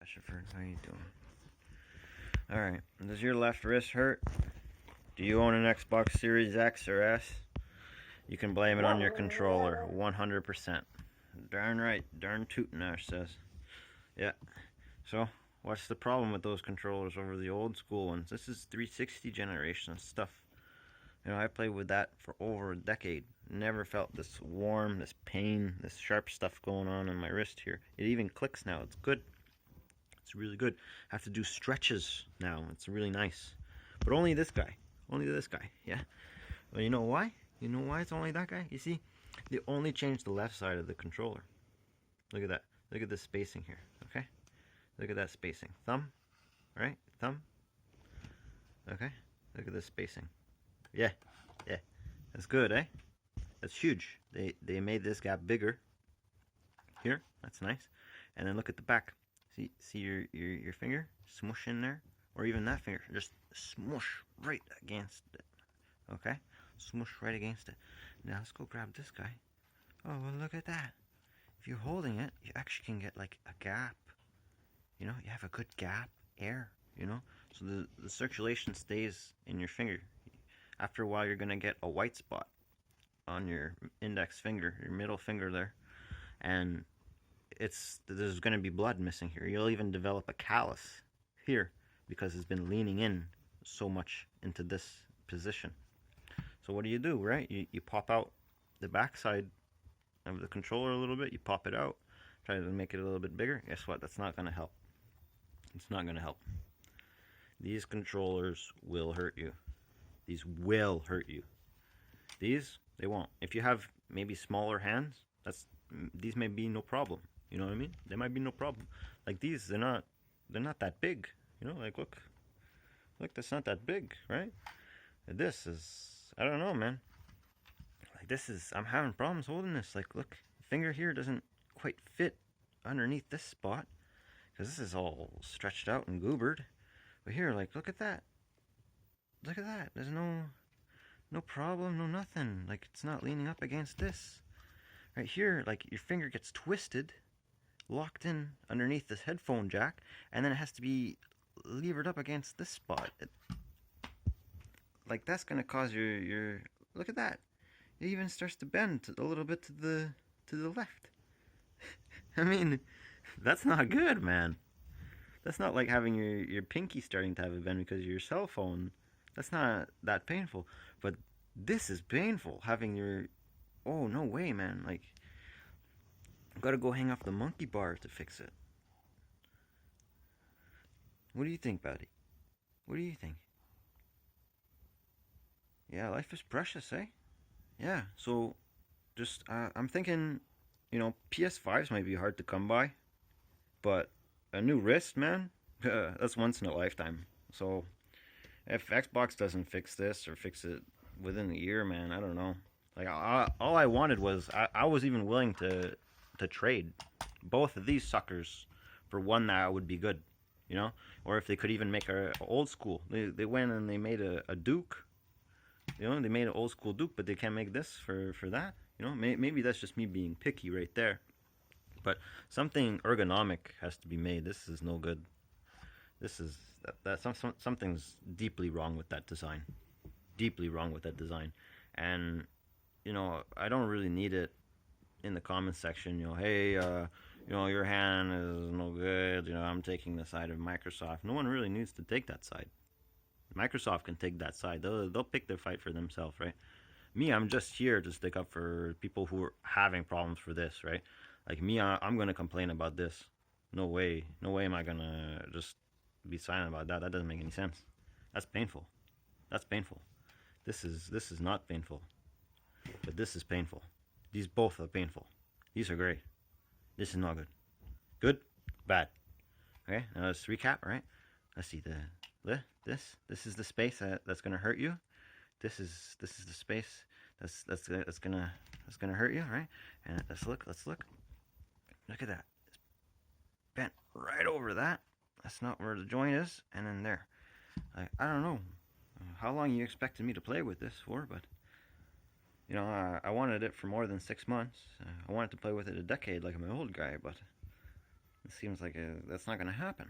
Shefford, how you doing? Alright, does your left wrist hurt? Do you own an Xbox Series X or S? You can blame it on your controller, 100%. Darn right, darn tootin' Ash says. Yeah, so what's the problem with those controllers over the old school ones? This is 360 generation stuff. You know, I played with that for over a decade. Never felt this warm, this pain, this sharp stuff going on my wrist here. It even clicks now, it's good. It's really good. I have to do stretches now. It's really nice. But only this guy. Only this guy. Yeah. Well, you know why? You know why it's only that guy? You see, they only changed the left side of the controller. Look at that. Look at the spacing here. Okay? Look at that spacing. Thumb. Right? Thumb. Okay? Look at this spacing. Yeah. Yeah. That's good, eh? That's huge. They made this gap bigger. Here. That's nice. And then look at the back. See your finger smush in there, or even that finger, just smush right against it. Okay, smush right against it. Now let's go grab this guy. Oh, well, look at that. If you're holding it, you actually can get like a gap. You know, you have a good gap, air. You know, so the circulation stays in your finger. After a while, you're gonna get a white spot on your index finger, your middle finger there, and there's going to be blood missing here. You'll even develop a callus here because it's been leaning in so much into this position. So what do, right? You pop out the backside of the controller a little bit. You pop it out, try to make it a little bit bigger. Guess what? That's not going to help. It's not going to help. These controllers will hurt you. These will hurt you. These, they won't. If you have maybe smaller hands, these may be no problem. You know what I mean? They might be no problem. Like these, they're not that big. You know, like look, that's not that big, right? This is, I don't know, man. Like this is, I'm having problems holding this. Like look, finger here doesn't quite fit underneath this spot because this is all stretched out and goobered. But here, like, look at that. Look at that. There's no problem, no nothing. Like it's not leaning up against this. Right here, like your finger gets twisted, locked in underneath this headphone jack, and then it has to be levered up against this spot. Like that's gonna cause your look at that. It even starts to bend a little bit to the left. I mean, that's not good, man. That's not like having your pinky starting to have a bend because of your cell phone. That's not that painful. But this is painful, having your, oh no way, man. Like, gotta go hang off the monkey bar to fix it. What do you think, buddy? What do you think? Yeah, life is precious, eh? Yeah, so just, I'm thinking, you know, PS5s might be hard to come by, but a new wrist, man, that's once in a lifetime. So if Xbox doesn't fix this or fix it within a year, man, I don't know. Like, all I wanted was, I was even willing to trade both of these suckers for one that would be good, you know? Or if they could even make a old school. They went and they made a Duke, you know? They made an old school Duke, but they can't make this for that, you know? Maybe that's just me being picky right there. But something ergonomic has to be made. This is no good. This is, something's deeply wrong with that design. Deeply wrong with that design. And, you know, I don't really need it in the comments section, you know, hey, you know, your hand is no good, you know, I'm taking the side of Microsoft. No one really needs to take that side. Microsoft can take that side. They'll pick their fight for themselves, right? Me, I'm just here to stick up for people who are having problems for this, right? Like me, I'm going to complain about this. No way am I going to just be silent about that. That doesn't make any sense. That's painful. That's painful. This is not painful. But this is painful. These both are painful. These are great. This is not good. Good, bad. Okay, now let's recap, right? Let's see this is the space that's gonna hurt you. This is the space that's gonna hurt you, right? And let's look. Look at that. It's bent right over that. That's not where the joint is, and then there. I don't know how long you expected me to play with this for, but you know, I wanted it for more than 6 months. I wanted to play with it a decade like I'm an old guy, but It seems like that's not going to happen.